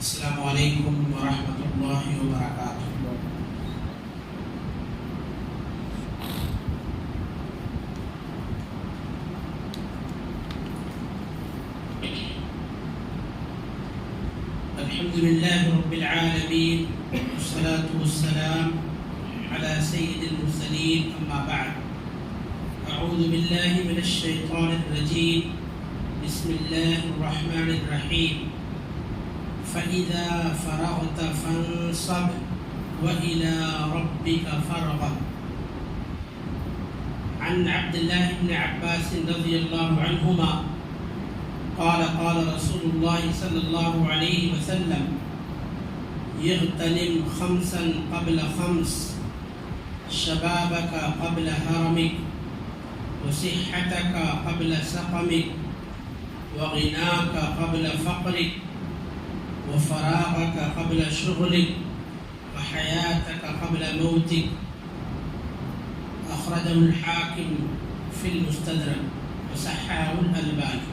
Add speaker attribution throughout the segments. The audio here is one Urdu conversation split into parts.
Speaker 1: السلام علیکم ورحمۃ اللہ وبرکاتہ۔ الحمد للہ رب العالمین والصلاة والسلام علی سید المرسلین، اما بعد، اعوذ باللہ من الشیطان الرجیم، بسم اللہ الرحمن الرحیم۔ فَإِذَا فَرَغْتَ فَانصَبْ وَإِلَى رَبِّكَ فَارْغَب۔ عن عبد الله بن عباس رضي الله عنهما قال قال رسول الله صلى الله عليه وسلم: اغتنم خمسا قبل خمس، شبابك قبل هرمك، وصحتك قبل سقمك، وغناك قبل فقرك، وفراغك قبل شغلك، وحياتك قبل موتك۔ أخرجه الحاكم في المستدرك وصححه الألباني۔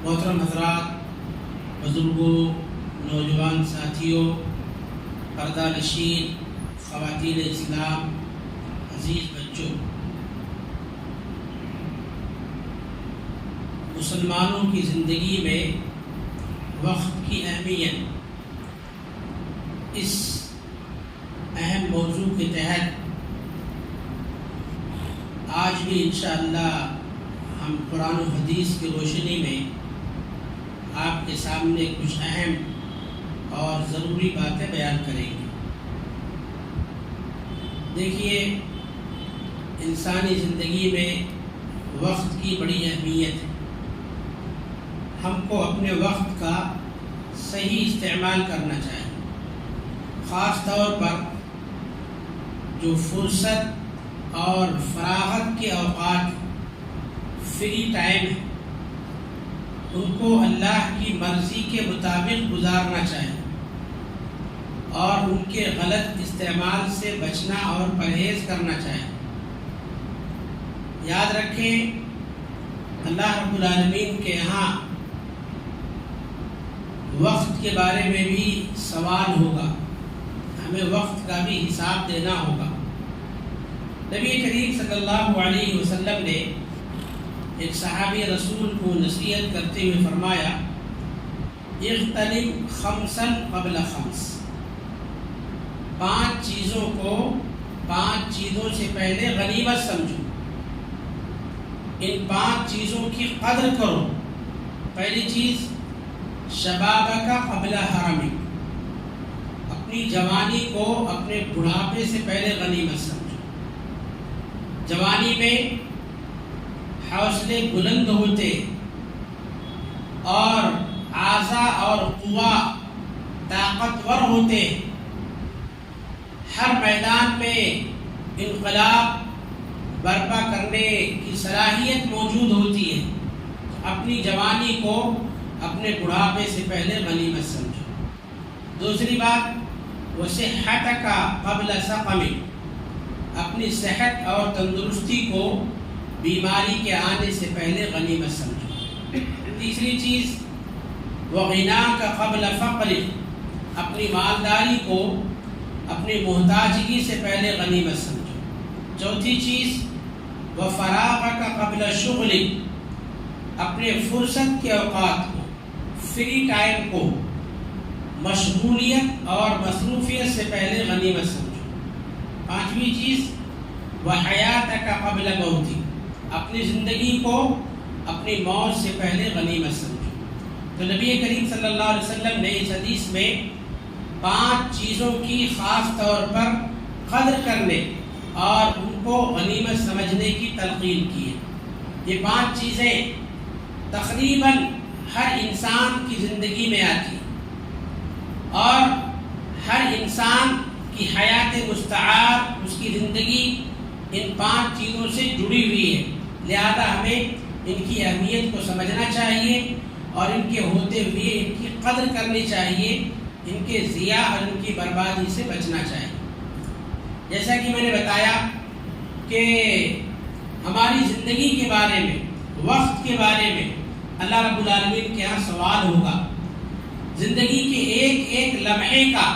Speaker 1: محترم حضرات، بزرگوں، نوجوان ساتھیوں، پردہ نشین، خواتین اسلام، عزیز بچوں، مسلمانوں کی زندگی میں وقت کی اہمیت، اس اہم موضوع کے تحت آج بھی انشاءاللہ ہم قرآن و حدیث کی روشنی میں آپ کے سامنے کچھ اہم اور ضروری باتیں بیان کریں گے۔ دیکھیے، انسانی زندگی میں وقت کی بڑی اہمیت ہے۔ ہم کو اپنے وقت کا صحیح استعمال کرنا چاہیے، خاص طور پر جو فرصت اور فراغت کے اوقات، فری ٹائم ہے، ان کو اللہ کی مرضی کے مطابق گزارنا چاہیے اور ان کے غلط استعمال سے بچنا اور پرہیز کرنا چاہیے۔ یاد رکھیں، اللہ رب العالمین کے یہاں وقت کے بارے میں بھی سوال ہوگا، ہمیں وقت کا بھی حساب دینا ہوگا۔ نبی کریم صلی اللہ علیہ وسلم نے ایک صحابی رسول کو نصیحت کرتے ہوئے فرمایا: اغتنم خمسا قبل خمس، 5 چیزوں کو 5 چیزوں سے پہلے غنیمت سمجھو، ان 5 چیزوں کی قدر کرو۔ پہلی چیز، شبابک قبل حرمک، اپنی جوانی کو اپنے بڑھاپے سے پہلے غنیمت سمجھو۔ جوانی میں حوصلے بلند ہوتے اور اعضاء اور قوا طاقتور ہوتے، ہر میدان میں انقلاب برپا کرنے کی صلاحیت موجود ہوتی ہے۔ اپنی جوانی کو اپنے بڑھاپے سے پہلے غنیمت سمجھو۔ دوسری بات، وصحتک قبل سقمک، اپنی صحت اور تندرستی کو بیماری کے آنے سے پہلے غنیمت سمجھو۔ تیسری چیز، وغناک قبل فقرک، اپنی مالداری کو اپنی محتاجگی سے پہلے غنیمت سمجھو۔ چوتھی چیز، وفراغک قبل شغلک، اپنے فرصت کے اوقات کو، فری ٹائم کو مشغولیت اور مصروفیت سے پہلے غنیمت سمجھو۔ پانچویں چیز، وحیاتک قبل موتک، اپنی زندگی کو اپنی موت سے پہلے غنیمت سمجھو۔ تو نبی کریم صلی اللہ علیہ وسلم نے اس حدیث میں 5 چیزوں کی خاص طور پر قدر کرنے اور ان کو غنیمت سمجھنے کی تلقین کی ہے۔ یہ 5 چیزیں تقریباً ہر انسان کی زندگی میں آتی ہیں اور ہر انسان کی حیات مستعار، اس کی زندگی ان 5 چیزوں سے جڑی ہوئی ہے، لہذا ہمیں ان کی اہمیت کو سمجھنا چاہیے اور ان کے ہوتے ہوئے ان کی قدر کرنی چاہیے، ان کے ضیاع اور ان کی بربادی سے بچنا چاہیے۔ جیسا کہ میں نے بتایا کہ ہماری زندگی کے بارے میں، وقت کے بارے میں اللہ رب العالمین کے یہاں سوال ہوگا۔ زندگی کے ایک ایک لمحے کا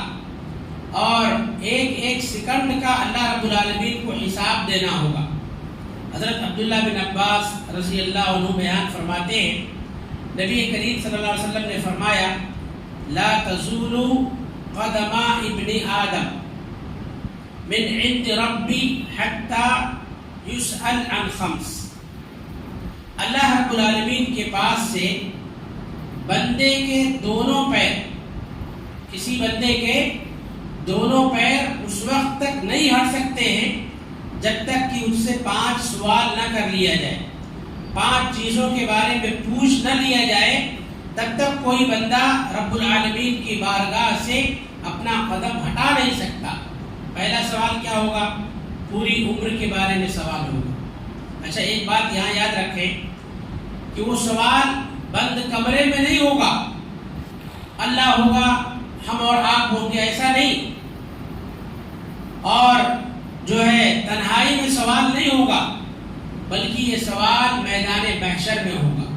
Speaker 1: اور ایک ایک سیکنڈ کا اللہ رب العالمین کو حساب دینا ہوگا۔ حضرت عبداللہ بن عباس رضی اللہ عنہ بیان فرماتے ہیں، نبی کریم صلی اللہ علیہ وسلم نے فرمایا لا تزول قدم ابن آدم من عند ربی حتی یسأل عن خمس۔ اللہ رب العالمین کے پاس سے بندے کے دونوں پیر، کسی بندے کے دونوں پیر اس وقت تک نہیں ہٹ سکتے ہیں جب تک کہ اس سے 5 سوال نہ کر لیا جائے، 5 چیزوں کے بارے میں پوچھ نہ لیا جائے، تب تک کوئی بندہ رب العالمین کی بارگاہ سے اپنا قدم ہٹا نہیں سکتا۔ پہلا سوال کیا ہوگا؟ پوری عمر کے بارے میں سوال ہوگا۔ اچھا، ایک بات یہاں یاد رکھیں کہ وہ سوال بند کمرے میں نہیں ہوگا، اللہ ہوگا، ہم اور آپ ہوں گے، ایسا نہیں، اور جو ہے تنہائی میں سوال نہیں ہوگا، بلکہ یہ سوال میدان محشر میں ہوگا۔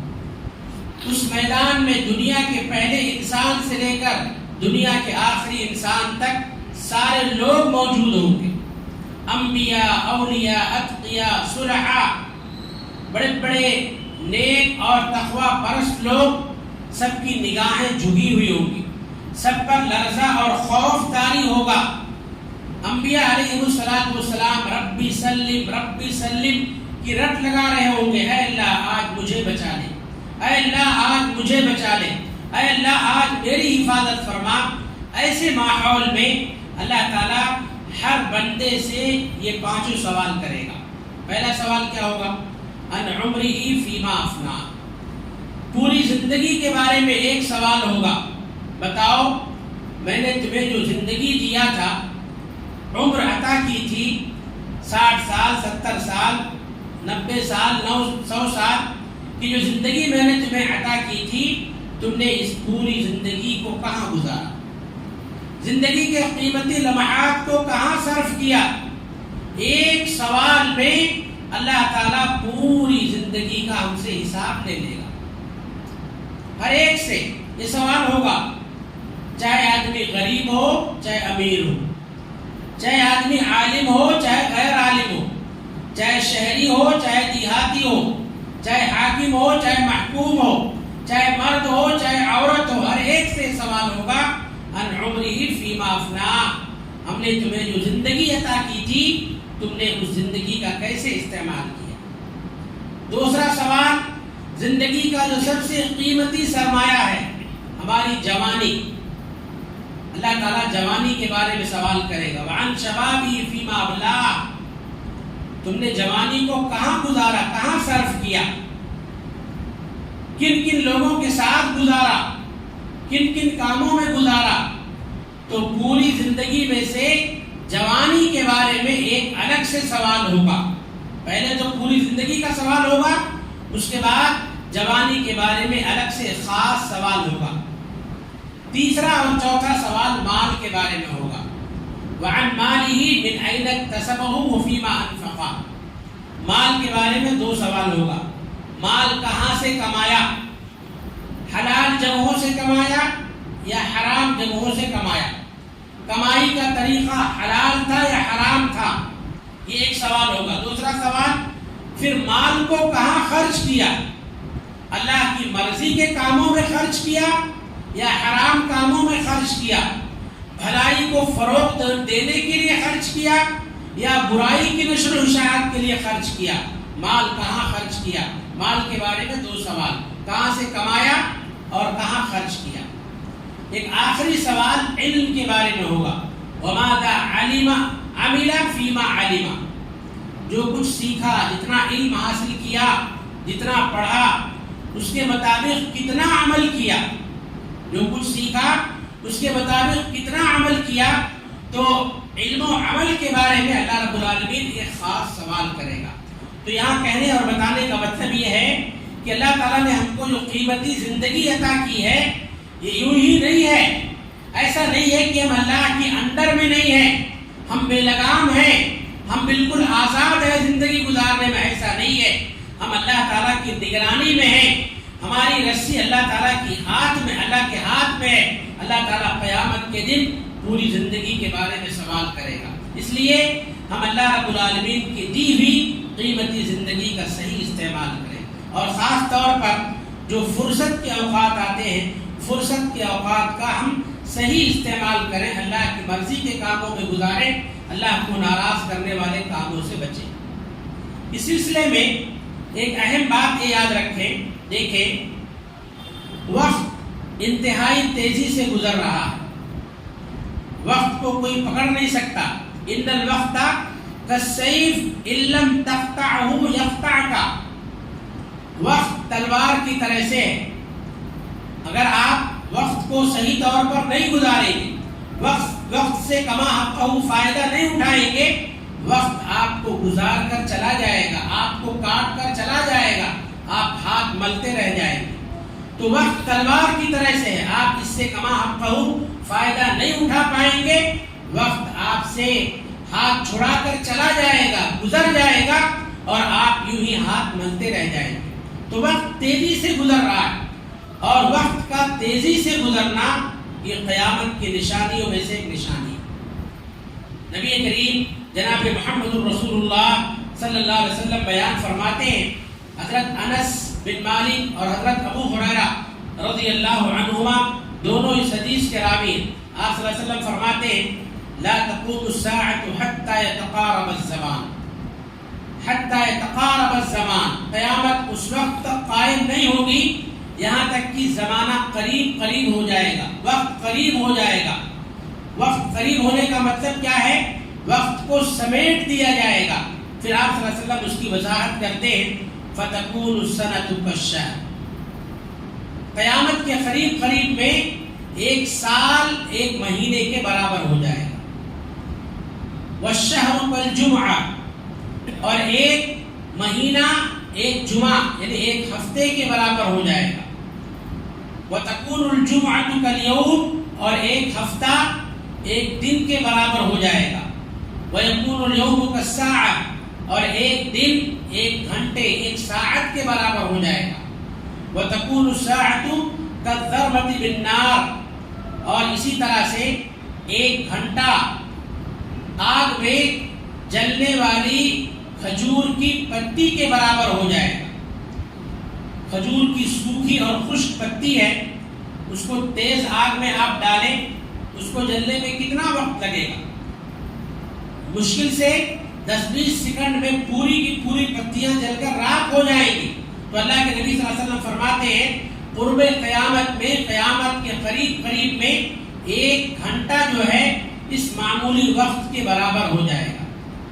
Speaker 1: اس میدان میں دنیا کے پہلے انسان سے لے کر دنیا کے آخری انسان تک سارے لوگ موجود ہوں گے، انبیاء، اولیاء، اتقیاء، صلحاء، بڑے بڑے نیک اور تقوی پرست لوگ، سب کی نگاہیں جھکی ہوئی ہوں گی، سب پر لرزہ اور خوف طاری ہوگا۔ انبیاء علیہ السلام ربی سلم ربی سلم کی رٹ لگا رہے ہوں گے، اے اللہ آج مجھے بچا لے، اے اللہ آج مجھے بچا لے، اے اللہ آج میری حفاظت فرما۔ ایسے ماحول میں اللہ تعالیٰ ہر بندے سے یہ 5 سوال کرے گا۔ پہلا سوال کیا ہوگا؟ ان عمرہ فیما افنا، پوری زندگی کے بارے میں ایک سوال ہوگا، بتاؤ میں نے تمہیں جو زندگی دیا تھا، عمر عطا کی تھی، 60 سال، 70 سال، 90 سال، 100 سال کی جو زندگی میں نے تمہیں عطا کی تھی، تم نے اس پوری زندگی کو کہاں گزارا؟ زندگی کے قیمتی لمحات کو کہاں صرف کیا؟ ایک سوال میں اللہ تعالیٰ پوری زندگی کا ہم سے حساب لے لے گا۔ ہر ایک سے یہ سوال ہوگا، چاہے آدمی غریب ہو چاہے امیر ہو، چاہے آدمی عالم ہو چاہے غیر عالم ہو، چاہے شہری ہو چاہے دیہاتی ہو، چاہے حاکم ہو چاہے محکوم ہو، چاہے مرد ہو چاہے عورت ہو، ہر ایک سے سوال ہوگا ان عمرہ فیما افنا، ہم نے تمہیں جو زندگی عطا کی تھی، تم نے اس زندگی کا کیسے استعمال کیا؟ دوسرا سوال، زندگی کا جو سب سے قیمتی سرمایہ ہے، ہماری جوانی، اللہ تعالیٰ جوانی کے بارے میں سوال کرے گا، وعن شبابی فیما ابلاہ، تم نے جوانی کو کہاں گزارا، کہاں صرف کیا، کن کن لوگوں کے ساتھ گزارا، کن کن کاموں میں گزارا؟ تو پوری زندگی میں سے جوانی کے بارے میں ایک الگ سے سوال ہوگا۔ پہلے تو پوری زندگی کا سوال ہوگا، اس کے بعد جوانی کے بارے میں الگ سے خاص سوال ہوگا۔ تیسرا اور چوتھا سوال مال کے بارے میں ہوگا، وعن مالہ من این اکتسبہ وفیما انفقہ، مال کے بارے میں 2 سوال ہوگا، مال کہاں سے کمایا، حلال جگہوں سے کمایا یا حرام جگہوں سے کمایا، کمائی کا طریقہ حلال تھا یا حرام تھا، یہ ایک سوال ہوگا۔ دوسرا سوال، پھر مال کو کہاں خرچ کیا، اللہ کی مرضی کے کاموں میں خرچ کیا یا حرام کاموں میں خرچ کیا، بھلائی کو فروغ دینے کے لیے خرچ کیا یا برائی کی نشر و اشاعت کے لیے خرچ کیا، مال کہاں خرچ کیا؟ مال کے بارے میں 2 سوال، کہاں سے کمایا اور کہاں خرچ کیا۔ ایک آخری سوال علم کے بارے میں ہوگا، وَمَاذَا عَمِلَ فِيمَا عَلِمَ، جو کچھ سیکھا، جتنا علم حاصل کیا، جتنا پڑھا، اس کے مطابق کتنا عمل کیا، جو کچھ سیکھا اس کے مطابق کتنا عمل کیا۔ تو علم و عمل کے بارے میں اللہ رب العالمین ایک خاص سوال کرے گا۔ تو یہاں کہنے اور بتانے کا مطلب یہ ہے کہ اللہ تعالیٰ نے ہم کو جو قیمتی زندگی عطا کی ہے، یہ یوں ہی نہیں ہے، ایسا نہیں ہے کہ ہم اللہ کی انڈر میں نہیں ہیں، ہم بے لگام ہیں، ہم بالکل آزاد ہیں زندگی گزارنے میں، ایسا نہیں ہے، ہم اللہ تعالیٰ کی نگرانی میں ہیں، ہماری رسی اللہ تعالیٰ کی ہاتھ میں، اللہ کے ہاتھ میں ہے۔ اللہ تعالیٰ قیامت کے دن پوری زندگی کے بارے میں سوال کرے گا۔ اس لیے ہم اللہ رب العالمین کی دی ہوئی قیمتی زندگی کا صحیح استعمال کریں، اور خاص طور پر جو فرصت کے اوقات آتے ہیں، فرصت کے اوقات کا ہم صحیح استعمال کریں، اللہ کی مرضی کے کاموں میں گزاریں، اللہ کو ناراض کرنے والے کاموں سے بچیں۔ اس سلسلے میں ایک اہم بات یہ یاد رکھیں، دیکھیں وقت انتہائی تیزی سے گزر رہا ہے، وقت کو کوئی پکڑ نہیں سکتا۔ ان الوقت کالسیف ان لم تقطعہ یقطعک، وقت تلوار کی طرح سے ہے، اگر آپ وقت کو صحیح طور پر نہیں گزاریں گے، وقت سے کما حقہ فائدہ نہیں اٹھائیں گے، وقت آپ کو گزار کر چلا جائے گا، آپ کو کاٹ کر چلا جائے گا، آپ ہاتھ ملتے رہ جائیں گے۔ تو وقت تلوار کی طرح سے ہے، آپ اس سے کما حقہ فائدہ نہیں اٹھا پائیں گے، وقت آپ سے ہاتھ چھڑا کر چلا جائے گا، گزر جائے گا، اور آپ یوں ہی ہاتھ ملتے رہ جائیں گے۔ تو وقت تیزی سے گزر رہا ہے، اور وقت کا تیزی سے گزرنا یہ قیامت کی نشانیوں میں سے ایک نشانی ہے۔ نبی کریم جناب محمد رسول اللہ صلی اللہ علیہ وسلم بیان فرماتے ہیں، حضرت انس بن مالک اور حضرت ابو ہریرہ رضی اللہ عنہما دونوں اس حدیث کے راوی ہیں۔ آپ صلی اللہ علیہ وسلم فرماتے ہیں، لا تقوم الساعة حتى يتقارب الزمان، حتى يتقارب الزمان، قیامت اس وقت تک قائم نہیں ہوگی یہاں تک کہ زمانہ قریب قریب ہو جائے گا، وقت قریب ہو جائے گا۔ وقت قریب ہونے کا مطلب کیا ہے؟ وقت کو سمیٹ دیا جائے گا۔ پھر آپ صلی اللہ علیہ وسلم اس کی وضاحت کرتے ہیں، فَتَكُونُ السَّنَةُ كَالشَّهْرِ، قیامت کے قریب قریب میں ایک سال ایک مہینے کے برابر ہو جائے گا، وَالشَّهْرُ كَالْجُمْعَةِ، اور ایک مہینہ ایک جمعہ یعنی ایک ہفتے کے برابر ہو جائے گا، وَتَكُونُ الْجُمْعَةُ كَالْيَوْمِ، اور ایک ہفتہ ایک دن کے برابر ہو جائے گا، وَيَكُونُ الْيَوْمُ كَالسَّاعَةِ، اور ایک دن ایک گھنٹے ایک ساعت کے برابر ہو جائے گا، وَتَكُونُ السَّاعَةُ كَالذَّرَّةِ بِالنَّارِ، اور اسی طرح سے ایک گھنٹہ آگ میں جلنے والی کھجور کی پتی کے برابر ہو جائے گا۔ کھجور کی سوکھی اور خشک پتی ہے، اس کو تیز آگ میں آپ ڈالیں، اس کو جلنے میں کتنا وقت لگے گا؟ مشکل سے 10-20 سیکنڈ میں پوری کی پوری پتیاں جل کر راکھ ہو جائیں گی۔ تو اللہ کے نبی صلی اللہ علیہ وسلم فرماتے ہیں، قرب قیامت میں، قیامت کے قریب قریب میں ایک گھنٹہ جو ہے اس معمولی وقت کے برابر ہو جائے گا۔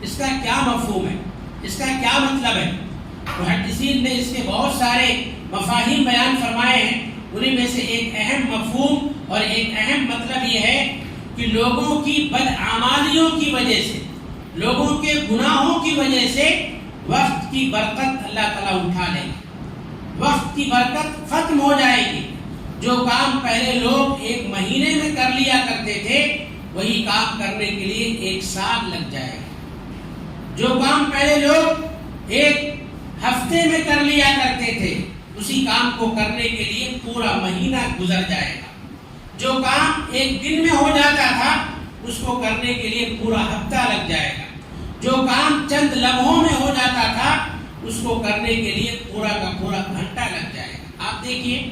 Speaker 1: اس کا کیا مفہوم ہے؟ اس کا کیا مطلب ہے؟ محدثین نے اس کے بہت سارے مفاہیم بیان فرمائے ہیں، انہیں میں سے ایک اہم مفہوم اور ایک اہم مطلب یہ ہے کہ لوگوں کی بدعمالیوں کی وجہ سے، لوگوں کے گناہوں کی وجہ سے وقت کی برکت اللہ تعالیٰ اٹھا لے گا، وقت کی برکت ختم ہو جائے گی۔ جو کام پہلے لوگ ایک مہینے میں کر لیا کرتے تھے، وہی کام کرنے کے لیے ایک سال لگ جائے گا۔ جو کام پہلے لوگ ایک ہفتے میں کر لیا کرتے تھے، اسی کام کو کرنے کے لیے پورا مہینہ گزر جائے گا۔ جو کام ایک دن میں ہو جاتا تھا، اس کو کرنے کے لیے پورا ہفتہ لگ جائے گا۔ جو کام چند لمحوں میں ہو جاتا تھا، اس کو کرنے کے لیے پورا کا پورا گھنٹہ لگ جائے گا۔ آپ دیکھیے،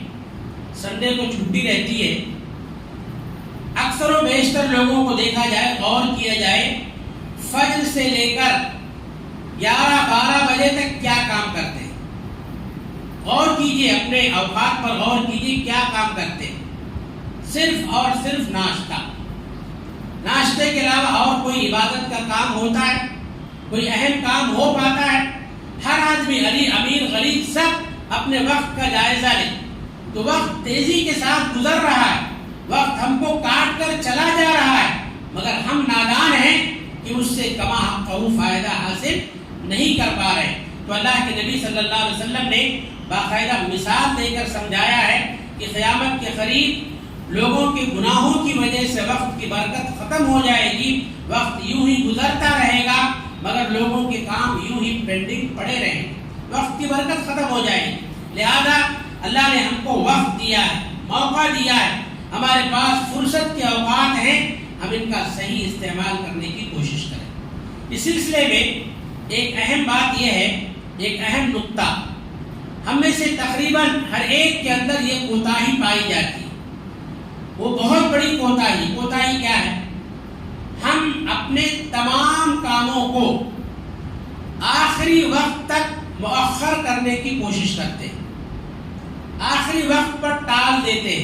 Speaker 1: سنڈے کو چھٹی رہتی ہے، اکثر و بیشتر لوگوں کو دیکھا جائے، غور کیا جائے، فجر سے لے کر 11-12 بجے تک کیا کام کرتے ہیں؟ غور کیجئے، اپنے اوقات پر غور کیجئے، کیا کام کرتے ہیں؟ صرف اور صرف ناشتہ۔ ناشتے کے علاوہ اور کوئی عبادت کا کام ہوتا ہے؟ کوئی اہم کام ہو پاتا ہے؟ ہر آدمی، امیر غریب، سب اپنے وقت کا جائزہ لیں۔ تو وقت تیزی کے ساتھ گزر رہا ہے، وقت ہم کو کاٹ کر چلا جا رہا ہے، مگر ہم نادان ہیں کہ اس سے کما حقہ فائدہ حاصل نہیں کر پا رہے۔ تو اللہ کے نبی صلی اللہ علیہ وسلم نے باقاعدہ مثال دے کر سمجھایا ہے کہ قیامت کے قریب لوگوں کے گناہوں کی وجہ سے وقت کی برکت ختم ہو جائے گی، وقت یوں ہی گزرتا رہے گا، مگر لوگوں کے کام یوں ہی پینڈنگ پڑے رہیں گے، وقت کی برکت ختم ہو جائے گی۔ لہذا اللہ نے ہم کو وقت دیا ہے، موقع دیا ہے، ہمارے پاس فرصت کے اوقات ہیں، ہم ان کا صحیح استعمال کرنے کی کوشش کریں۔ اس سلسلے میں ایک اہم بات یہ ہے، ایک اہم نقطہ، ہم میں سے تقریباً ہر ایک کے اندر یہ کوتاہی پائی جاتی ہے۔ وہ بہت بڑی کوتاہی کیا ہے؟ ہم اپنے تمام کاموں کو آخری وقت تک مؤخر کرنے کی کوشش کرتے ہیں، آخری وقت پر ٹال دیتے،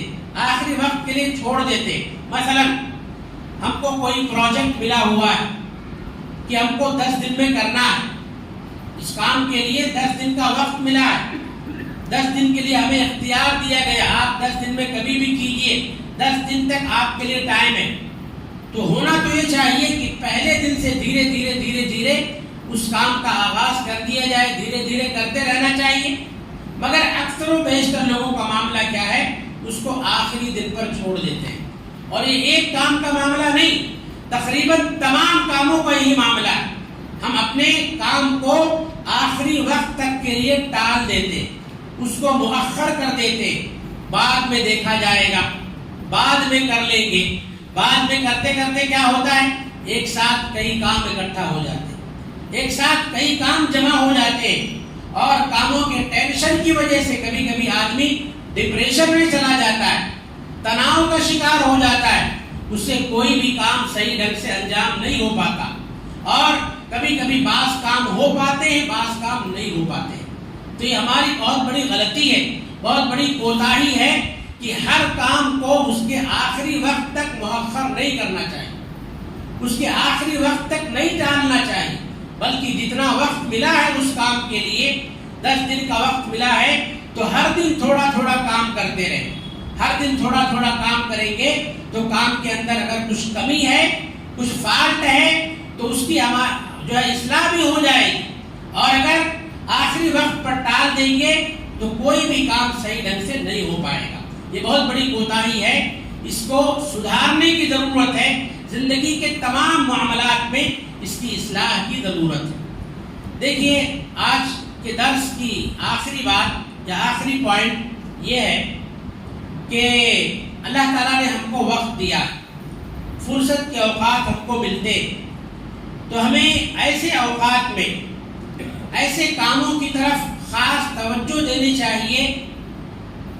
Speaker 1: آخری وقت کے لیے چھوڑ دیتے۔ مثلا ہم کو کوئی پروجیکٹ ملا ہوا ہے کہ ہم کو 10 دن میں کرنا ہے، اس کام کے لیے 10 دن کا وقت ملا ہے، 10 دن کے لیے ہمیں اختیار دیا گیا، آپ 10 دن میں کبھی بھی کیجئے، 10 دن تک آپ کے لیے ٹائم ہے۔ تو ہونا تو یہ چاہیے کہ پہلے دن سے دھیرے دھیرے اس کام کا آغاز کر دیا جائے، دھیرے دھیرے کرتے رہنا چاہیے، مگر اکثر و بیشتر لوگوں کا معاملہ کیا ہے؟ اس کو آخری دن پر چھوڑ دیتے ہیں۔ اور یہ ایک کام کا معاملہ نہیں، تقریباً تمام کاموں کا یہی معاملہ ہے۔ ہم اپنے کام کو آخری وقت تک کے لیے ٹال دیتے، اس کو مؤخر کر دیتے، بعد میں دیکھا جائے گا، بعد میں کر لیں گے۔ بعد میں کرتے کرتے کیا ہوتا ہے؟ ایک ساتھ کئی کام اکٹھا ہو جاتے ہیں، ایک ساتھ کئی کام جمع ہو جاتے ہیں، اور کاموں کے ٹینشن کی وجہ سے کبھی کبھی آدمی ڈپریشن میں چلا جاتا ہے، تناؤ کا شکار ہو جاتا ہے، اس سے کوئی بھی کام صحیح ڈھنگ سے انجام نہیں ہو پاتا، اور کبھی کبھی بعض کام ہو پاتے ہیں، بعض کام نہیں ہو پاتے۔ تو یہ ہماری بہت بڑی غلطی ہے، بہت بڑی کوتاہی ہے کہ ہر کام کو اس کے آخری وقت تک مؤخر نہیں کرنا چاہیے، اس کے آخری وقت تک نہیں ٹالنا چاہیے، بلکہ جتنا وقت ملا ہے اس کام کے لیے، 10 دن کا وقت ملا ہے، تو ہر دن تھوڑا تھوڑا کام کرتے رہیں۔ ہر دن تھوڑا تھوڑا کام کریں گے تو کام کے اندر اگر کچھ کمی ہے، کچھ فالٹ ہے، تو اس کی جو ہے اصلاح بھی ہو جائے گی، اور اگر آخری وقت پر ٹال دیں گے تو کوئی بھی کام صحیح ڈھنگ سے نہیں ہو پائے گا۔ یہ بہت بڑی کوتاہی ہے، اس کو سدھارنے کی ضرورت ہے، زندگی کے تمام معاملات میں اس کی اصلاح کی ضرورت ہے۔ دیکھیے، آج کے درس کی آخری بات یا آخری پوائنٹ یہ ہے کہ اللہ تعالیٰ نے ہم کو وقت دیا، فرصت کے اوقات ہم کو ملتے، تو ہمیں ایسے اوقات میں ایسے کاموں کی طرف خاص توجہ دینی چاہیے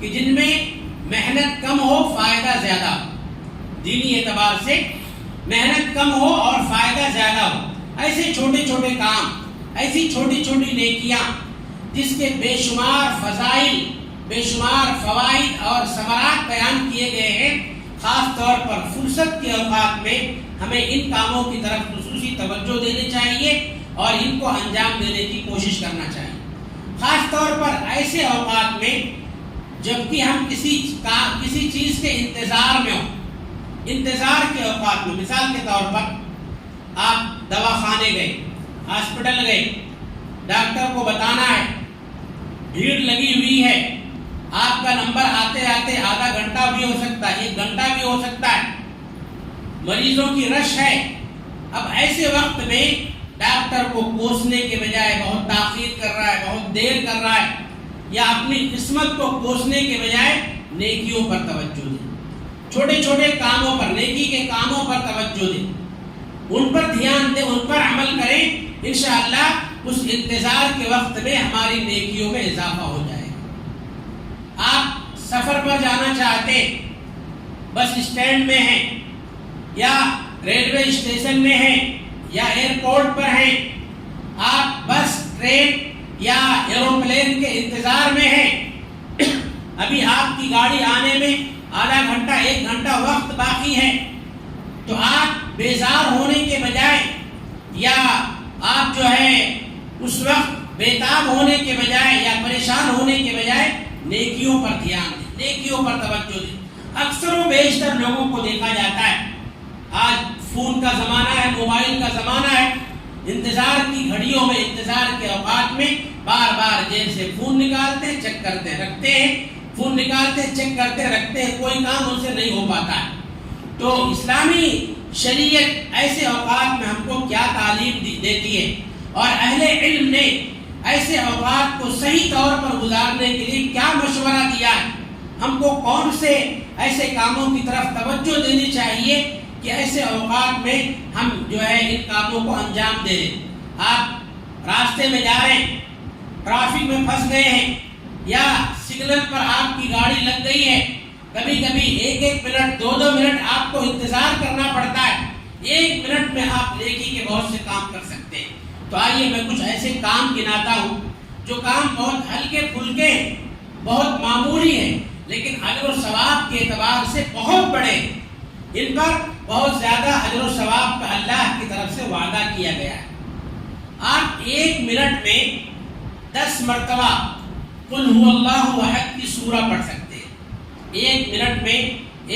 Speaker 1: کہ جن میں محنت کم ہو، فائدہ زیادہ ہو، دینی اعتبار سے محنت کم ہو اور فائدہ زیادہ ہو۔ ایسے چھوٹے چھوٹے کام، ایسی چھوٹی چھوٹی نیکیاں جس کے بے شمار فضائل، بے شمار فوائد اور ثمرات بیان کیے گئے ہیں، خاص طور پر فرصت کے اوقات میں ہمیں ان کاموں کی طرف خصوصی توجہ دینی چاہیے اور ان کو انجام دینے کی کوشش کرنا چاہیے۔ خاص طور پر ایسے اوقات میں جبکہ ہم کسی چیز کے انتظار میں ہوں، انتظار کے اوقات میں، مثال کے طور پر آپ دواخانے گئے، ہاسپٹل گئے، ڈاکٹر کو بتانا ہے، بھیڑ لگی ہوئی ہے، آپ کا نمبر آتے آتے آدھا گھنٹہ بھی ہو سکتا ہے، 1 گھنٹہ بھی ہو سکتا ہے، مریضوں کی رش ہے۔ اب ایسے وقت میں ڈاکٹر کو کوسنے کے بجائے بہت تاخیر کر رہا ہے، بہت دیر کر رہا ہے، یا اپنی قسمت کو کوسنے کے بجائے نیکیوں پر توجہ دیں، چھوٹے چھوٹے کاموں پر، نیکی کے کاموں پر توجہ دیں، ان پر دھیان دیں، ان پر عمل کریں، انشاءاللہ اس انتظار کے وقت میں ہماری نیکیوں میں اضافہ ہو جائے گا۔ آپ سفر پر جانا چاہتے، بس اسٹینڈ میں ہیں یا ریلوے اسٹیشن میں ہیں یا ایئرپورٹ پر ہیں، آپ بس، ٹرین یا ایروپلین کے انتظار میں ہیں، ابھی آپ کی گاڑی آنے میں آدھا گھنٹہ 1 گھنٹہ وقت باقی ہے، تو آپ بیزار ہونے کے بجائے یا آپ جو ہے اس وقت بیتاب ہونے کے بجائے یا پریشان ہونے کے بجائے نیکیوں پر دھیان دیں، نیکیوں پر توجہ دیں۔ اکثر و بیشتر لوگوں کو دیکھا جاتا ہے، آج فون کا زمانہ ہے، موبائل کا زمانہ ہے، انتظار کی گھڑیوں میں، انتظار کے اوقات میں بار بار جیب سے فون نکالتے ہیں، چیک کرتے رکھتے ہیں، فون نکالتے ہیں، چیک کرتے رکھتے ہیں، کوئی کام ان سے نہیں ہو پاتا ہے۔ تو اسلامی شریعت ایسے اوقات میں ہم کو کیا تعلیم دیتی ہے، اور اہل علم نے ایسے اوقات کو صحیح طور پر گزارنے کے لیے کیا مشورہ دیا ہے، ہم کو کون سے ایسے کاموں کی طرف توجہ دینی چاہیے کہ ایسے اوقات میں ہم جو ہے ان کاموں کو انجام دے دیں۔ آپ راستے میں جا رہے ہیں، ٹریفک میں پھنس گئے ہیں، یا سگنل پر آپ کی گاڑی لگ گئی ہے، کبھی کبھی 1 منٹ 2 منٹ آپ کو انتظار کرنا پڑتا ہے، 1 منٹ میں آپ نیکی کے بہت سے کام کر سکتے ہیں۔ تو آئیے میں کچھ ایسے کام گناتا ہوں جو کام بہت ہلکے پھلکے ہیں، بہت معمولی ہیں، لیکن اجر و ثواب کے اعتبار سے بہت بڑے ہیں، ان پر بہت زیادہ اجر و ثواب کا اللہ کی طرف سے وعدہ کیا گیا ہے۔ آپ 1 منٹ میں 10 مرتبہ قل هو اللہ احد کی سورہ پڑھ سکتے ہیں۔ 1 منٹ میں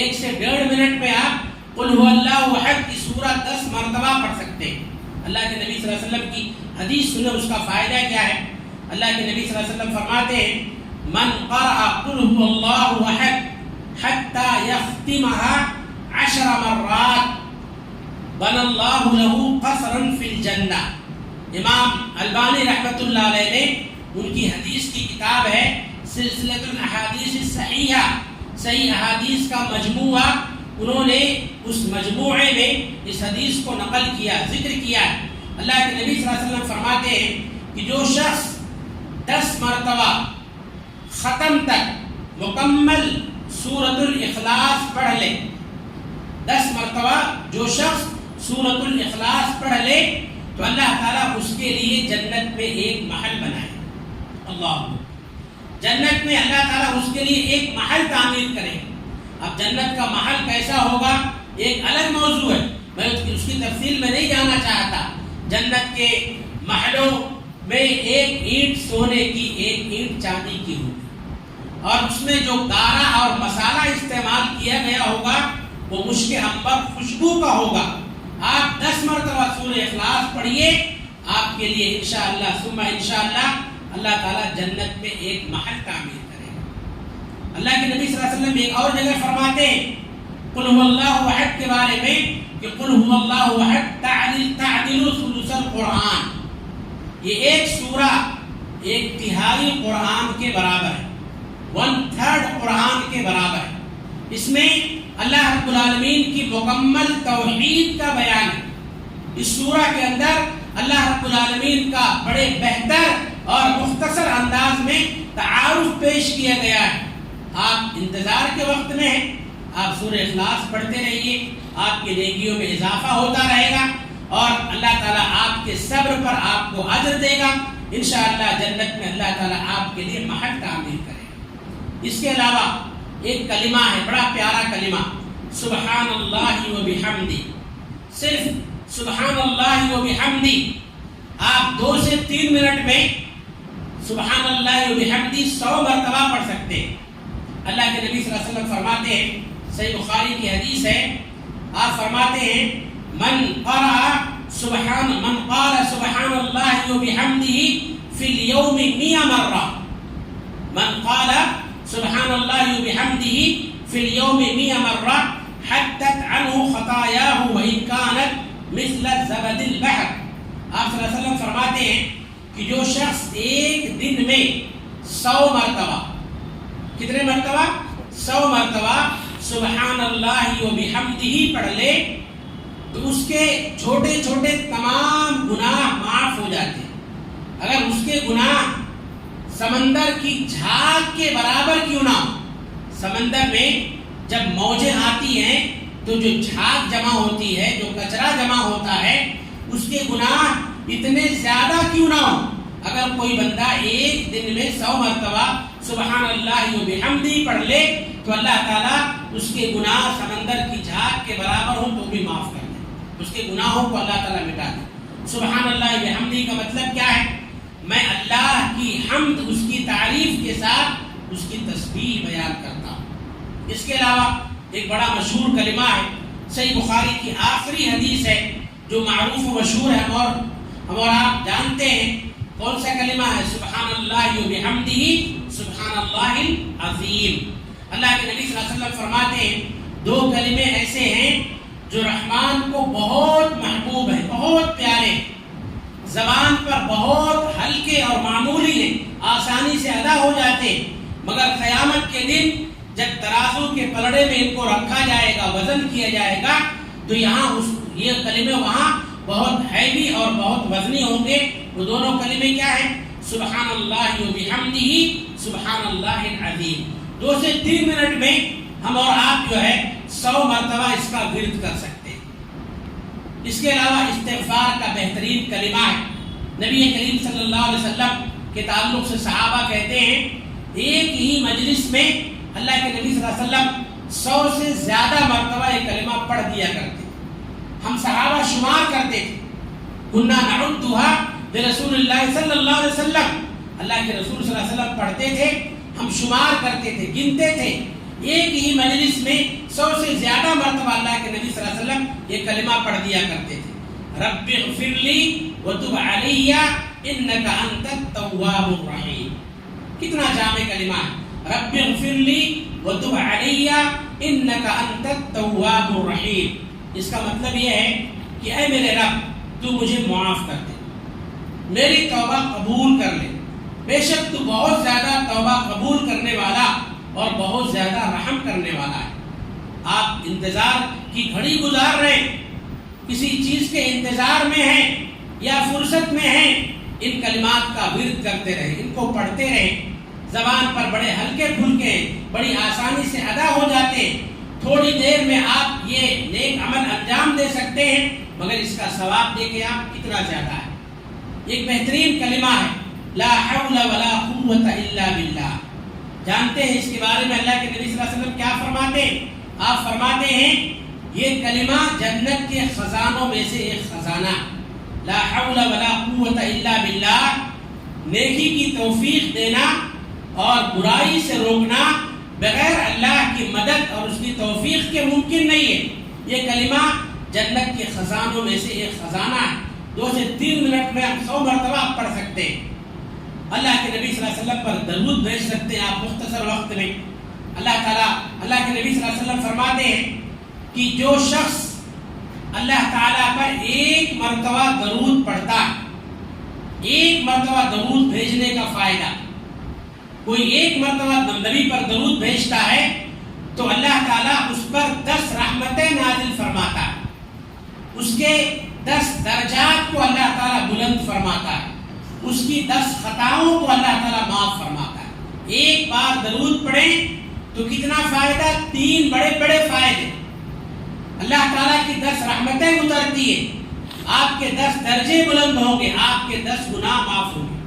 Speaker 1: 1 سے 1.5 منٹ میں آپ قل هو اللہ احد کی سورہ 10 مرتبہ پڑھ سکتے ہیں۔ اللہ کے نبی صلی اللہ علیہ وسلم کی حدیث سنیں، اس کا فائدہ کیا ہے۔ اللہ کے نبی صلی اللہ علیہ وسلم فرماتے ہیں من قرأ قل هو اللہ احد حتى يختمها 10 مرات بنى اللہ له قصرا فی الجنہ۔ امام البانی رحمۃ اللہ علیہ نے ان کی حدیث کی کتاب ہے سلسلۃ الاحادیث الصحیحہ، صحیح احادیث کا مجموعہ، انہوں نے اس مجموعے میں اس حدیث کو نقل کیا، ذکر کیا۔ اللہ کے نبی صلی اللہ علیہ وسلم فرماتے ہیں کہ جو شخص 10 مرتبہ ختم تک مکمل سورۃ الاخلاص پڑھ لے، 10 مرتبہ جو شخص سورۃ الاخلاص پڑھ لے تو اللہ تعالیٰ اس کے لیے جنت میں ایک محل بنائے۔ اللہ، جنت میں اللہ تعالیٰ اس کے لیے ایک محل تعمیر کرے۔ اب جنت کا محل کیسا ہوگا ایک الگ موضوع ہے، میں اس کی تفصیل میں نہیں جانا چاہتا۔ جنت کے محلوں میں 1 اینٹ سونے کی، 1 اینٹ چاندی کی ہوگی، اور اس میں جو گارا اور مسالہ استعمال کیا گیا ہوگا وہ مشک عنبر خوشبو کا ہوگا۔ آپ 10 مرتبہ سورہ اخلاص پڑھیے، آپ کے لیے انشاءاللہ ثم انشاءاللہ اللہ تعالیٰ جنت میں ایک محل تعمیر کرے گا۔ اللہ کے نبی صلی اللہ علیہ وسلم ایک اور جگہ فرماتے ہیں قل هو اللہ احد کے بارے میں کہ قل هو اللہ احد تعدل ثلث القرآن، یہ ایک سورہ 1/3 قرآن کے برابر ہے، 1/3 قرآن کے برابر ہے۔ اس میں اللہ رب العالمین کی مکمل توحید کا بیان ہے۔ اس سورہ کے اندر اللہ رب العالمین کا بڑے بہتر اور مختصر انداز میں تعارف پیش کیا گیا ہے۔ آپ انتظار کے وقت میں ہیں، آپ سورہ اخلاص پڑھتے رہیے، آپ کی نیکیوں میں اضافہ ہوتا رہے گا، اور اللہ تعالیٰ آپ کے صبر پر آپ کو اجر دے گا۔ انشاءاللہ جنت میں اللہ تعالیٰ آپ کے لیے محل تعمیر کرے گا۔ اس کے علاوہ ایک کلمہ ہے، بڑا پیارا کلمہ، سبحان اللہ و بحمدی، صرف سبحان اللہ و بحمدی آپ 2 سے 3 منٹ میں سبحان اللہ و بحمدی 100 مرتبہ پڑھ سکتے ہیں۔ اللہ کے نبی صلی اللہ علیہ وسلم فرماتے ہیں، صحیح بخاری کی حدیث ہے، آپ فرماتے ہیں من قال سبحان اللہ و بحمدہ فی اليوم 100 مرہ، من قال سبحان اللہ و بحمدہ فی اليوم 100 مرہ حتت عنہ خطایاہ وإن کانت مثل زبد البحر۔ آپ صلی اللہ علیہ وسلم فرماتے ہیں کہ جو شخص ایک دن میں 100 مرتبہ، کتنے مرتبہ؟ 100 مرتبہ سبحان اللہ و بحمدہ پڑھ لے تو اس کے چھوٹے چھوٹے تمام گناہ معاف ہو جاتے ہیں۔ اگر اس کے گناہ سمندر کی جھاگ کے برابر کیوں نہ ہو، سمندر میں جب موجیں آتی ہیں تو جو جھاگ جمع ہوتی ہے، جو کچرا جمع ہوتا ہے، اس کے گناہ اتنے زیادہ کیوں نہ ہو، اگر کوئی بندہ ایک دن میں 100 مرتبہ سبحان اللہ و بحمدہ پڑھ لے تو اللہ تعالیٰ اس کے گناہ سمندر کی جھاگ کے برابر ہوں تو بھی معاف کر دے، اس کے گناہوں کو اللہ تعالیٰ مٹا دے۔ سبحان اللہ و بحمدہ کا مطلب کیا ہے؟ میں اللہ کی حمد، اس کی تعریف کے ساتھ اس کی تسبیح بیان کرتا ہوں۔ اس کے علاوہ ایک بڑا مشہور کلمہ ہے، صحیح بخاری کی آخری حدیث ہے جو معروف و مشہور ہے، ہم اور آپ جانتے ہیں کون سا کلمہ ہے؟ سبحان اللہ و بحمدہ سبحان اللہ العظیم۔ اللہ کے نبی صلی اللہ علیہ وسلم فرماتے ہیں 2 کلمے ایسے ہیں جو رحمان کو بہت محبوب ہیں، بہت پیارے ہیں۔ زبان پر بہت ہلکے اور معمولی ہیں، آسانی سے ادا ہو جاتے ہیں، مگر قیامت کے دن جب ترازو کے پلڑے میں ان کو رکھا جائے گا، وزن کیا جائے گا، تو یہاں یہ کلمے وہاں بہت ہیوی اور بہت وزنی ہوں گے۔ وہ دونوں کلمے کیا ہیں؟ سبحان اللہ و بحمدہ، سبحان اللہ العظیم۔ 2 سے 3 منٹ میں ہم اور آپ جو ہے 100 مرتبہ اس کا ورد کر سکتے ہیں۔ اس کے علاوہ استغفار کا بہترین کلمہ ہے۔ نبی کریم صلی اللہ علیہ وسلم کے تعلق سے صحابہ کہتے ہیں ایک ہی مجلس میں اللہ کے نبی صلی اللہ علیہ وسلم 100 سے زیادہ مرتبہ یہ کلمہ پڑھ دیا کرتے۔ ہم صحابہ شمار کرتے تھے، کنا نعدھا برسول اللہ صلی اللہ علیہ وسلم، اللہ کے رسول صلی اللہ علیہ وسلم پڑھتے تھے، ہم شمار کرتے تھے، گنتے تھے، ایک ہی مجلس میں 100 سے زیادہ مرتبہ اللہ کے نبی صلی اللہ علیہ وسلم یہ کلمہ پڑھ دیا کرتے تھے۔ رب اغفر لی وتب علی انک انت التواب الرحیم۔ کتنا جامع کلمہ ہے، رب اغفر لی وتب علی انک انت التواب الرحیم۔ اس کا مطلب یہ ہے کہ اے میرے رب تو مجھے معاف کر دے، میری توبہ قبول کر لے، بے شک تو بہت زیادہ توبہ قبول کرنے والا اور بہت زیادہ رحم کرنے والا ہے۔ آپ انتظار کی گھڑی گزار رہے ہیں، کسی چیز کے انتظار میں ہیں یا فرصت میں ہیں، ان کلمات کا ورد کرتے رہیں، ان کو پڑھتے رہیں۔ زبان پر بڑے ہلکے پھلکے، بڑی آسانی سے ادا ہو جاتے ہیں، تھوڑی دیر میں آپ یہ نیک عمل انجام دے سکتے ہیں، مگر اس کا ثواب دیکھیں آپ کتنا زیادہ ہے۔ ایک بہترین کلمہ ہے لا حول ولا قوت الا باللہ۔ جانتے ہیں اس کے بارے میں اللہ کے نبی صلی اللہ علیہ وسلم کیا فرماتے ہیں؟ آپ فرماتے ہیں یہ کلمہ جنت کے خزانوں میں سے ایک خزانہ، لا حول ولا قوت الا باللہ، نیکی کی توفیق دینا اور برائی سے روکنا بغیر اللہ کی مدد اور اس کی توفیق کے ممکن نہیں ہے۔ یہ کلمہ جنت کے خزانوں میں سے ایک خزانہ ہے۔ 2 سے 3 منٹ میں ہم 100 مرتبہ آپ پڑھ سکتے ہیں۔ اللہ کے نبی صلی اللہ علیہ وسلم پر درود بھیج سکتے ہیں آپ مختصر وقت میں۔ اللہ کے نبی صلی اللہ علیہ وسلم فرماتے ہیں کہ جو شخص اللہ تعالیٰ پر ایک مرتبہ درود پڑھتا ہے، ایک مرتبہ درود بھیجنے کا فائدہ، کوئی ایک مرتبہ نبی پر درود بھیجتا ہے تو اللہ تعالیٰ اس پر 10 رحمتیں نازل فرماتا ہے، اس کے 10 درجات کو اللہ تعالیٰ بلند فرماتا ہے، اس کی 10 خطاؤں کو اللہ تعالیٰ معاف فرماتا ہے۔ ایک بار درود پڑھیں تو کتنا فائدہ؟ 3 بڑے بڑے فائدے۔ اللہ تعالیٰ کی 10 رحمتیں اترتی ہیں، آپ کے 10 درجے بلند ہوں گے، آپ کے 10 گناہ معاف ہوں گے۔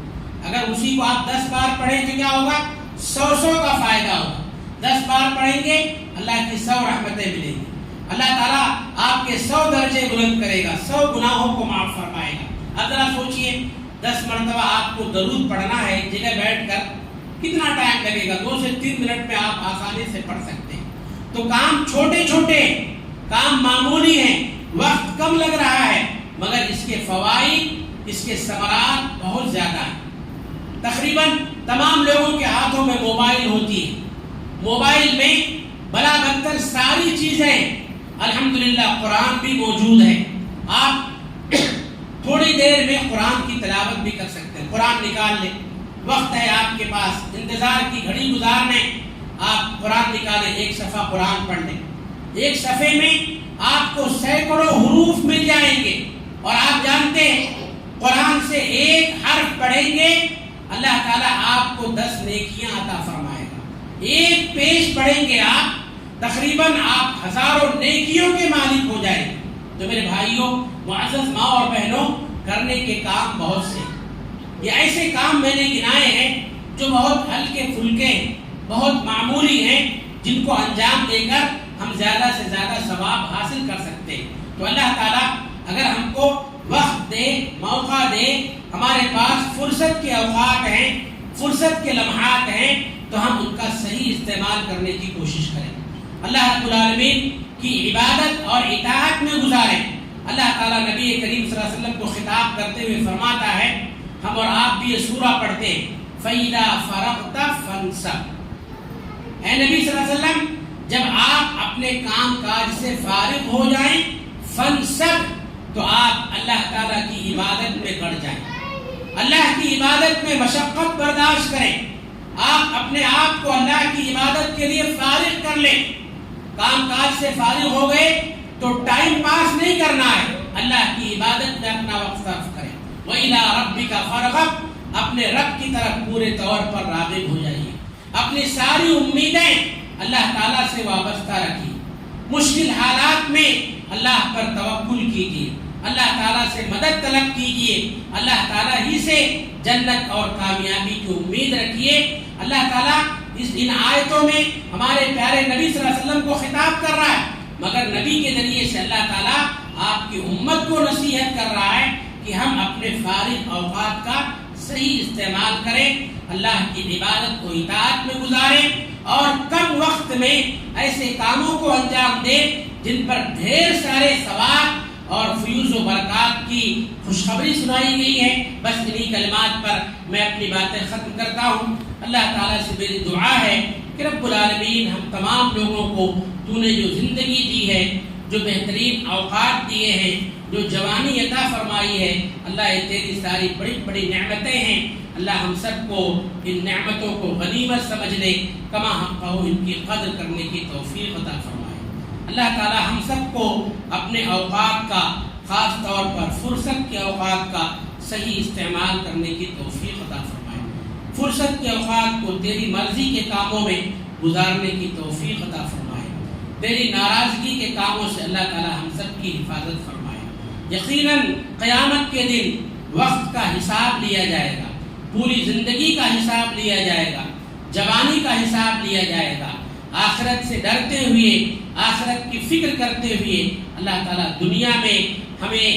Speaker 1: اگر اسی کو آپ 10 بار پڑھیں تو کیا ہوگا؟ 100 کا فائدہ ہوگا۔ 10 بار پڑھیں گے اللہ کی 100 رحمتیں ملیں گی، اللہ تعالیٰ آپ کے 100 درجے بلند کرے گا، 100 گناہوں کو معاف فرمائے گا۔ اب ذرا سوچئے 10 مرتبہ آپ کو درود پڑھنا ہے ایک جگہ بیٹھ کر، کتنا ٹائم لگے گا؟ 2 سے 3 منٹ میں آپ آسانی سے پڑھ سکتے ہیں۔ تو کام چھوٹے چھوٹے، کام معمولی ہیں، وقت کم لگ رہا ہے، مگر اس کے فوائد، اس کے ثمرات بہت زیادہ ہیں۔ تقریباً تمام لوگوں کے ہاتھوں میں موبائل ہوتی ہے، موبائل میں بلا بدتر ساری چیزیں، الحمدللہ قرآن بھی موجود ہے۔ آپ تھوڑی دیر میں قرآن کی تلاوت بھی کر سکتے ہیں، قرآن نکال لیں، وقت ہے آپ کے پاس، انتظار کی گھڑی گزارنے، آپ قرآن نکالیں، ایک صفحہ قرآن پڑھ لیں۔ ایک صفحے میں آپ کو سینکڑوں حروف مل جائیں گے، اور آپ جانتے ہیں قرآن سے ایک حرف پڑھیں گے اللہ تعالیٰ آپ کو 10 نیکیاں عطا فرمائے گا۔ ایک پیج پڑھیں گے آپ، تقریباً آپ ہزاروں نیکیوں کے مالک ہو جائیں گے۔ تو میرے بھائیوں، معزز ماں اور بہنوں، کرنے کے کام بہت سے، یہ ایسے کام میں نے گنائے ہیں جو بہت ہلکے پھلکے ہیں، بہت معمولی ہیں، جن کو انجام دے کر ہم زیادہ سے زیادہ ثواب حاصل کر سکتے ہیں۔ تو اللہ تعالیٰ اگر ہم کو وقت دے، موقع دے، ہمارے پاس فرصت کے اوقات ہیں، فرصت کے لمحات ہیں، تو ہم ان کا صحیح استعمال کرنے کی کوشش کریں، اللہ رب العالمین کی عبادت اور اطاعت میں گزاریں۔ اللہ تعالیٰ نبی کریم صلی اللہ علیہ وسلم کو خطاب کرتے ہوئے فرماتا ہے، ہم اور آپ بھی یہ سورہ پڑھتے ہیں، فَإِذَا فَرَغْتَ فَانْصَبْ۔ اے نبی صلی اللہ علیہ وسلم، جب آپ اپنے کام کاج سے فارغ ہو جائیں، فَانْصَبْ، تو آپ اللہ تعالیٰ کی عبادت میں بڑھ جائیں، اللہ کی عبادت میں مشقت برداشت کریں، آپ اپنے آپ کو اللہ کی عبادت کے لیے فارغ کر لیں۔ کام کاج سے فارغ ہو گئے تو ٹائم پاس نہیں کرنا ہے، اللہ کی عبادت میں اپنا وقت صرف کریں۔ وَإِلَىٰ رَبِّكَ فَارْغَب، اپنے رب کی طرف پورے طور پر راغب ہو جائیے، اپنی ساری امیدیں اللہ تعالیٰ سے وابستہ رکھیے، مشکل حالات میں اللہ پر توکل کیجیے، اللہ تعالیٰ سے مدد طلب کیجیے، اللہ تعالیٰ ہی سے جنت اور کامیابی کی امید رکھیے۔ اللہ تعالیٰ ان آیتوں میں ہمارے پیارے نبی صلی اللہ علیہ وسلم کو خطاب کر رہا ہے، مگر نبی کے ذریعے سے اللہ تعالیٰ آپ کی امت کو نصیحت کر رہا ہے کہ ہم اپنے فارغ اوقات کا صحیح استعمال کریں، اللہ کی عبادت کو اطاعت میں گزاریں اور کم وقت میں ایسے کاموں کو انجام دیں جن پر ڈھیر سارے ثواب اور فیوز و برکات کی خوشخبری سنائی گئی ہے۔ بس انہی کلمات پر میں اپنی باتیں ختم کرتا ہوں۔ اللہ تعالیٰ سے میری دعا ہے کہ رب العالمین ہم تمام لوگوں کو تو نے جو زندگی دی ہے، جو بہترین اوقات دیے ہیں، جو جوانی عطا فرمائی ہے، اللہ یہ تیری ساری بڑی بڑی نعمتیں ہیں، اللہ ہم سب کو ان نعمتوں کو غنیمت سمجھنے کما حقہ ان کی قدر کرنے کی توفیق عطا فرمائے۔ اللہ تعالی ہم سب کو اپنے اوقات کا، خاص طور پر فرصت کے اوقات کا صحیح استعمال کرنے کی توفیق عطا فرمائے، فرصت کے اوقات کو تیری مرضی کے کاموں میں گزارنے کی توفیق عطا فرمائے، تیری ناراضگی کے کاموں سے اللہ تعالی ہم سب کی حفاظت فرمائے۔ یقیناً قیامت کے دن وقت کا حساب لیا جائے گا، پوری زندگی کا حساب لیا جائے گا، جوانی کا حساب لیا جائے گا۔ آخرت سے ڈرتے ہوئے، آخرت کی فکر کرتے ہوئے اللہ تعالیٰ دنیا میں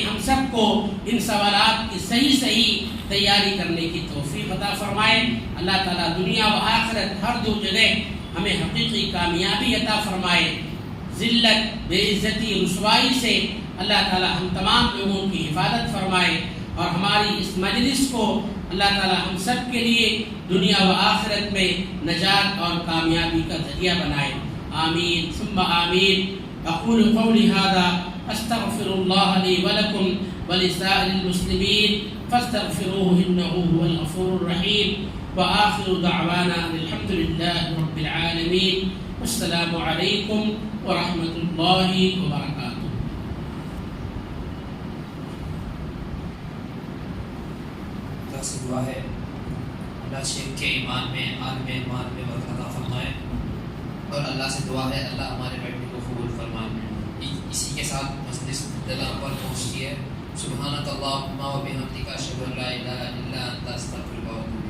Speaker 1: ہم سب کو ان سوالات کی صحیح تیاری کرنے کی توفیق عطا فرمائے۔ اللہ تعالیٰ دنیا و آخرت ہر دو جگہ ہمیں حقیقی کامیابی عطا فرمائے، ذلت، بے عزتی، رسوائی سے اللہ تعالیٰ ہم تمام لوگوں کی حفاظت فرمائے، اور ہماری اس مجلس کو اللہ تعالیٰ ہم سب کے لیے دنیا و آخرت میں نجات اور کامیابی کا ذریعہ بنائے۔ آمین ثم آمین۔ اقول قولی ھذا استغفر اللہ لی ولکم ولسائر المسلمین فاستغفروہ انہ هو الغفور الرحیم، وآخر دعوانا الحمد للہ رب العالمین۔ السلام علیکم ورحمۃ اللہ وبرکاتہ۔
Speaker 2: سے دعا ہے اللہ شیخ کے ایمان میں، عالم ایمان میں برکت عطا فرمائے، اور اللہ سے دعا ہے اللہ ہمارے بیٹھنے کو قبول فرمائے۔ اسی کے ساتھ مجلس دلہ پر پہنچتی ہے۔ سبحانک اللہم و بحمدک اشہد ان لا الہ الا انت استغفرک و اتوب